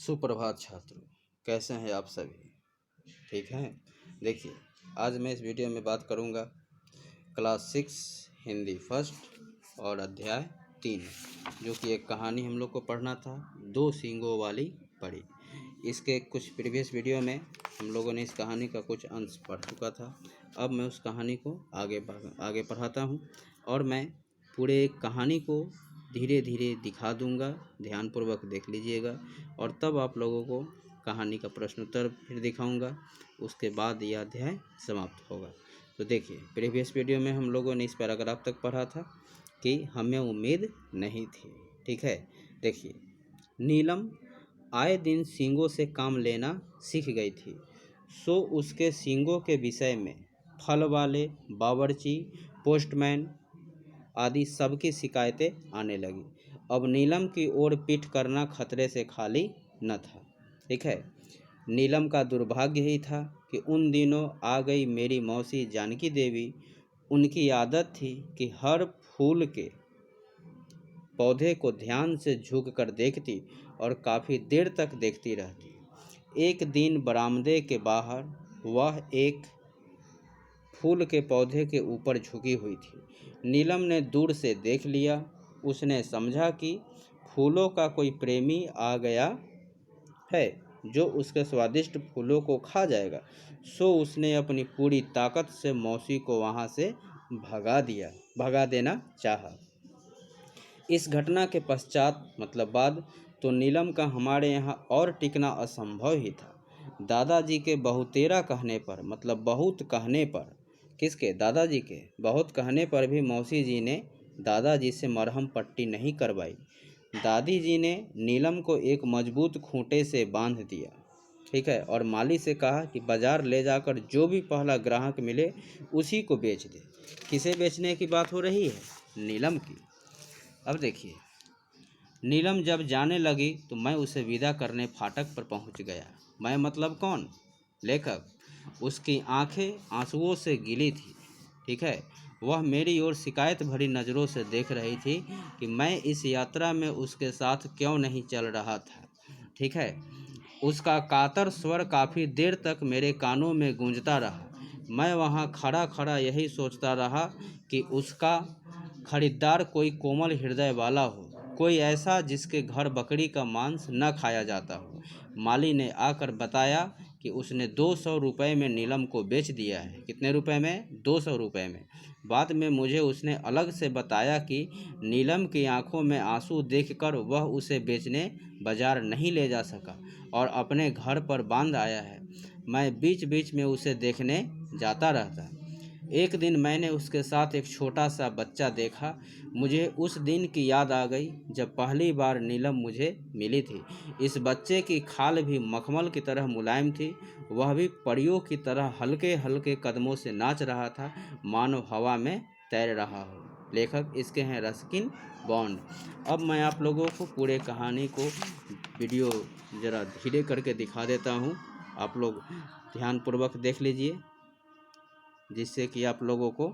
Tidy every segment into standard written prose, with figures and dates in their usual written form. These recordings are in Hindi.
सुप्रभात छात्रों, कैसे हैं आप सभी? ठीक हैं। देखिए, आज मैं इस वीडियो में बात करूंगा क्लास 6 हिंदी फर्स्ट और अध्याय 3, जो कि एक कहानी हम लोग को पढ़ना था, दो सींगों वाली परी। इसके कुछ प्रीवियस वीडियो में हम लोगों ने इस कहानी का कुछ अंश पढ़ चुका था। अब मैं उस कहानी को आगे पढ़ाता हूँ और मैं पूरे कहानी को धीरे धीरे दिखा दूंगा, ध्यानपूर्वक देख लीजिएगा और तब आप लोगों को कहानी का प्रश्नोत्तर फिर दिखाऊंगा। उसके बाद यह अध्याय समाप्त होगा। तो देखिए, प्रीवियस वीडियो में हम लोगों ने इस पैराग्राफ तक पढ़ा था कि हमें उम्मीद नहीं थी। ठीक है। देखिए, नीलम आए दिन सींगों से काम लेना सीख गई थी, सो उसके सींगों के विषय में फल वाले, बावर्ची, पोस्टमैन आदि सबकी शिकायतें आने लगी। अब नीलम की ओर पीठ करना खतरे से खाली न था। ठीक है। नीलम का दुर्भाग्य ही था कि उन दिनों आ गई मेरी मौसी जानकी देवी। उनकी आदत थी कि हर फूल के पौधे को ध्यान से झुक कर देखती और काफ़ी देर तक देखती रहती। एक दिन बरामदे के बाहर वह एक फूल के पौधे के ऊपर झुकी हुई थी। नीलम ने दूर से देख लिया। उसने समझा कि फूलों का कोई प्रेमी आ गया है जो उसके स्वादिष्ट फूलों को खा जाएगा। सो उसने अपनी पूरी ताकत से मौसी को वहाँ से भगा देना चाहा। इस घटना के पश्चात मतलब बाद तो नीलम का हमारे यहाँ और टिकना असंभव ही था। दादाजी के बहुतेरा कहने पर मतलब बहुत कहने पर, किसके? दादाजी के बहुत कहने पर भी मौसी जी ने दादाजी से मरहम पट्टी नहीं करवाई। दादी जी ने नीलम को एक मजबूत खूंटे से बांध दिया। ठीक है। और माली से कहा कि बाजार ले जाकर जो भी पहला ग्राहक मिले उसी को बेच दे। किसे बेचने की बात हो रही है? नीलम की। अब देखिए, नीलम जब जाने लगी तो मैं उसे विदा करने फाटक पर पहुंच गया। मैं मतलब कौन? लेखक। उसकी आंखें आंसुओं से गीली थी। ठीक है। वह मेरी ओर शिकायत भरी नज़रों से देख रही थी कि मैं इस यात्रा में उसके साथ क्यों नहीं चल रहा था। ठीक है। उसका कातर स्वर काफ़ी देर तक मेरे कानों में गूंजता रहा। मैं वहाँ खड़ा खड़ा यही सोचता रहा कि उसका खरीदार कोई कोमल हृदय वाला हो, कोई ऐसा जिसके घर बकरी का मांस न खाया जाता हो। माली ने आकर बताया कि उसने 200 रुपये में नीलम को बेच दिया है। कितने रुपए में? 200 रुपये में। बाद में मुझे उसने अलग से बताया कि नीलम की आंखों में आंसू देखकर वह उसे बेचने बाजार नहीं ले जा सका और अपने घर पर बांध आया है। मैं बीच बीच में उसे देखने जाता रहता। एक दिन मैंने उसके साथ एक छोटा सा बच्चा देखा। मुझे उस दिन की याद आ गई जब पहली बार नीलम मुझे मिली थी। इस बच्चे की खाल भी मखमल की तरह मुलायम थी। वह भी परियों की तरह हल्के हल्के कदमों से नाच रहा था, मानो हवा में तैर रहा हो। लेखक इसके हैं रस्किन बॉन्ड। अब मैं आप लोगों को पूरे कहानी को वीडियो ज़रा धीरे करके दिखा देता हूँ। आप लोग ध्यानपूर्वक देख लीजिए, जिससे कि आप लोगों को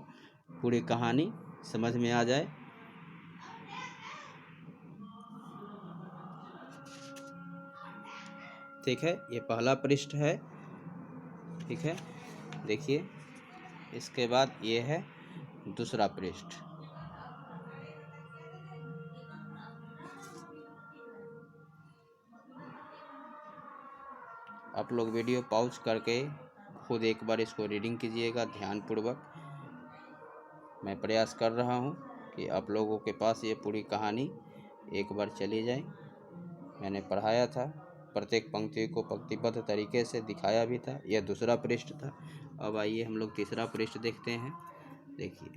पूरी कहानी समझ में आ जाए। ठीक है। ये पहला पृष्ठ है। ठीक है। देखिए, इसके बाद ये है दूसरा पृष्ठ। आप लोग वीडियो पॉज करके खुद एक बार इसको रीडिंग कीजिएगा ध्यानपूर्वक। मैं प्रयास कर रहा हूँ कि आप लोगों के पास ये पूरी कहानी एक बार चली जाए। मैंने पढ़ाया था, प्रत्येक पंक्ति को पंक्तिबद्ध तरीके से दिखाया भी था। यह दूसरा पृष्ठ था। अब आइए हम लोग तीसरा पृष्ठ देखते हैं। देखिए,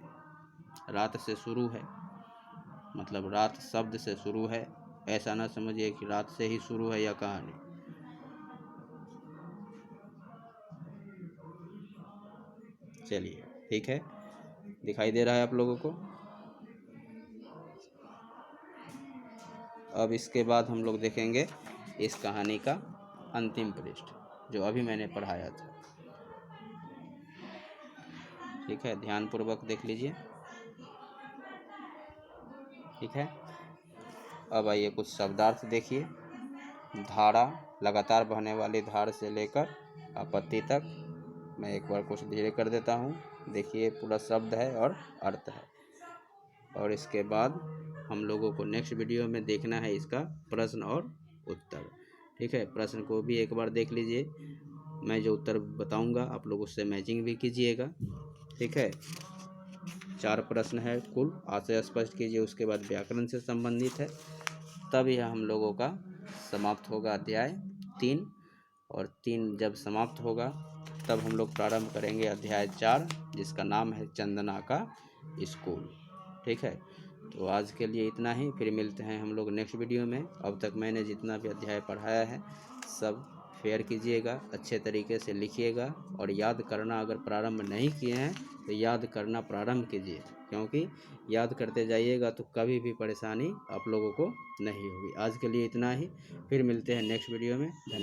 रात से शुरू है, मतलब रात शब्द से शुरू है। ऐसा ना समझिए कि रात से ही शुरू है यह कहानी। चलिए, ठीक है। दिखाई दे रहा है आप लोगों को? अब इसके बाद हम लोग देखेंगे इस कहानी का अंतिम पृष्ठ, जो अभी मैंने पढ़ाया था। ठीक है। ध्यानपूर्वक देख लीजिए। ठीक है। अब आइए कुछ शब्दार्थ देखिए। धारा, लगातार बहने वाली धार से लेकर आपत्ति तक। मैं एक बार कुछ धीरे कर देता हूँ। देखिए पूरा शब्द है और अर्थ है। और इसके बाद हम लोगों को नेक्स्ट वीडियो में देखना है इसका प्रश्न और उत्तर। ठीक है, प्रश्न को भी एक बार देख लीजिए। मैं जो उत्तर बताऊंगा आप लोग उससे मैचिंग भी कीजिएगा। ठीक है, 4 प्रश्न है कुल, आशय स्पष्ट कीजिए, उसके बाद व्याकरण से संबंधित है। तब यह हम लोगों का समाप्त होगा अध्याय 3। और 3 जब समाप्त होगा तब हम लोग प्रारंभ करेंगे अध्याय 4, जिसका नाम है चंदना का स्कूल। ठीक है, तो आज के लिए इतना ही। फिर मिलते हैं हम लोग नेक्स्ट वीडियो में। अब तक मैंने जितना भी अध्याय पढ़ाया है सब फेयर कीजिएगा, अच्छे तरीके से लिखिएगा। और याद करना अगर प्रारंभ नहीं किए हैं तो याद करना प्रारंभ कीजिए, क्योंकि याद करते जाइएगा तो कभी भी परेशानी आप लोगों को नहीं होगी। आज के लिए इतना ही, फिर मिलते हैं नेक्स्ट वीडियो में। धन्यवाद।